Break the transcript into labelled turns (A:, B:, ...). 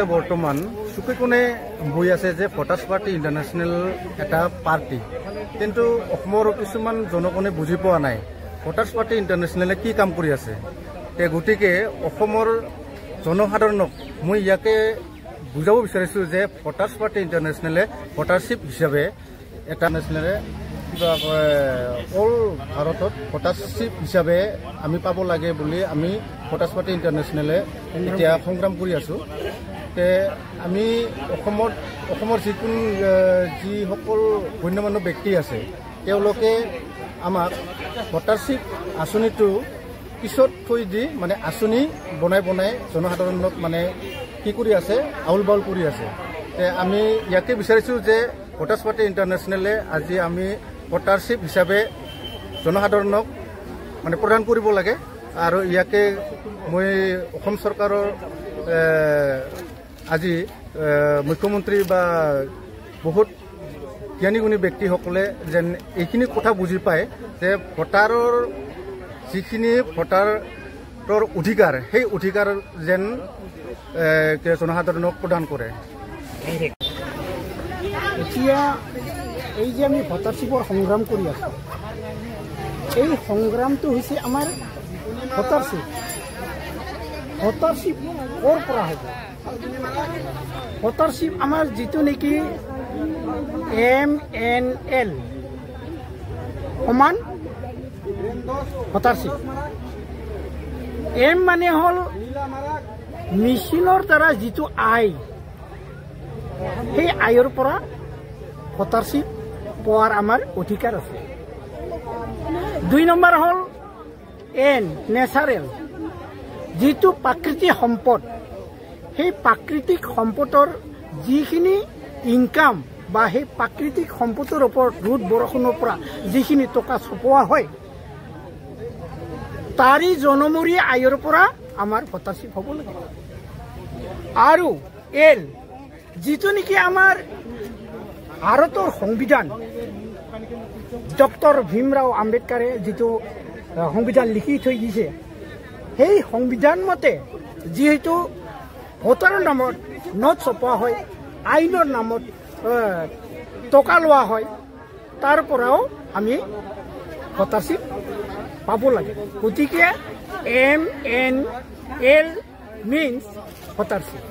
A: এতিয়া বৰ্তমান চুকে কোণে বৈ আছে যে ভোটাৰ্ছ পাৰ্টি ইণ্টাৰনেশ্যনেল এটা পাৰ্টি, কিন্তু অসমৰ কিছুমান জনগণে বুজি পোৱা নাই ভোটাৰ্ছ পাৰ্টি ইণ্টাৰনেশ্যনেলে কি কাম কৰি আছে। গতিকে অসমৰ জনসাধাৰণক মই ইয়াকে বুজাব বিচাৰিছোঁ যে ভোটাৰ্ছ পাৰ্টি ইণ্টাৰনেশ্যনেলে ভোটাৰশ্বিপ হিচাপে এটা নেশ্যনেলে কিবা অল ভাৰতত ভোটাৰশ্বিপ হিচাপে আমি পাব লাগে বুলি আমি ভোটাৰ্ছ পাৰ্টি ইণ্টাৰনেশ্যনেলে এতিয়া সংগ্ৰাম কৰি আছোঁ। আমি অসমৰ যিকোনো যিসকল গণ্যমান্য ব্যক্তি আছে তেওঁলোকে আমাক ভোটাৰশ্বিপ আঁচনিটো পিছত থৈ দি মানে আঁচনি বনাই জনসাধাৰণক মানে কি কৰি আছে, আউল বাউল কৰি আছে। আমি ইয়াকে বিচাৰিছোঁ যে ভোটাৰ্ছ পাৰ্টি ইণ্টাৰনেশ্যনেলে আজি আমি ভোটাৰশ্বিপ হিচাপে জনসাধাৰণক মানে প্ৰদান কৰিব লাগে। আৰু ইয়াকে মই অসম চৰকাৰৰ আজি মুখ্যমন্ত্ৰী বা বহুত জ্ঞানী গুণী ব্যক্তিসকলে যেন এইখিনি কথা বুজি পায় যে ভোটাৰৰ যিখিনি ভোটাৰৰ অধিকাৰ, সেই অধিকাৰ যেন জনসাধাৰণক প্ৰদান কৰে।
B: এতিয়া এই যে আমি ভোটাৰশ্বিপৰ সংগ্ৰাম কৰি আছোঁ, এই সংগ্ৰামটো হৈছে আমাৰ ভোটাৰশ্বিপ। ভোটাৰশ্বিপ ক'ৰ পৰা হ'ব? ভোটাৰশ্বিপ আমাৰ যিটো নেকি MNL সমান ভোটাৰশ্বিপ। এম মানে হ'ল মেচিনৰ দ্বাৰা যিটো আয়, সেই আয়ৰ পৰা ভোটাৰশ্বিপ পোৱাৰ আমাৰ অধিকাৰ আছে। 2 নম্বৰ হ'ল এন নেচাৰেল, যিটো প্ৰাকৃতিক সম্পদ, সেই প্ৰাকৃতিক সম্পদৰ যিখিনি ইনকাম বা সেই প্ৰাকৃতিক সম্পদৰ ওপৰত ৰ'দ বৰষুণৰ পৰা যিখিনি টকা চপোৱা হয়, তাৰি জনমূৰি আয়ৰ পৰা আমাৰ ভোটাৰশ্বিপ হ'ব লাগে। আৰু এল, যিটো নেকি আমাৰ ভাৰতৰ সংবিধান, ডক্টৰ ভীমৰাও আম্বেদকাৰে যিটো সংবিধান লিখি থৈ দিছে, সেই সংবিধান মতে যিহেতু ভোটাৰৰ নামত নোট ছপোৱা হয়, আইনৰ নামত টকা লোৱা হয়, তাৰ পৰাও আমি ভোটাৰশ্বিপ পাব লাগে। গতিকে MNL মিনছ ভোটাৰশ্বিপ।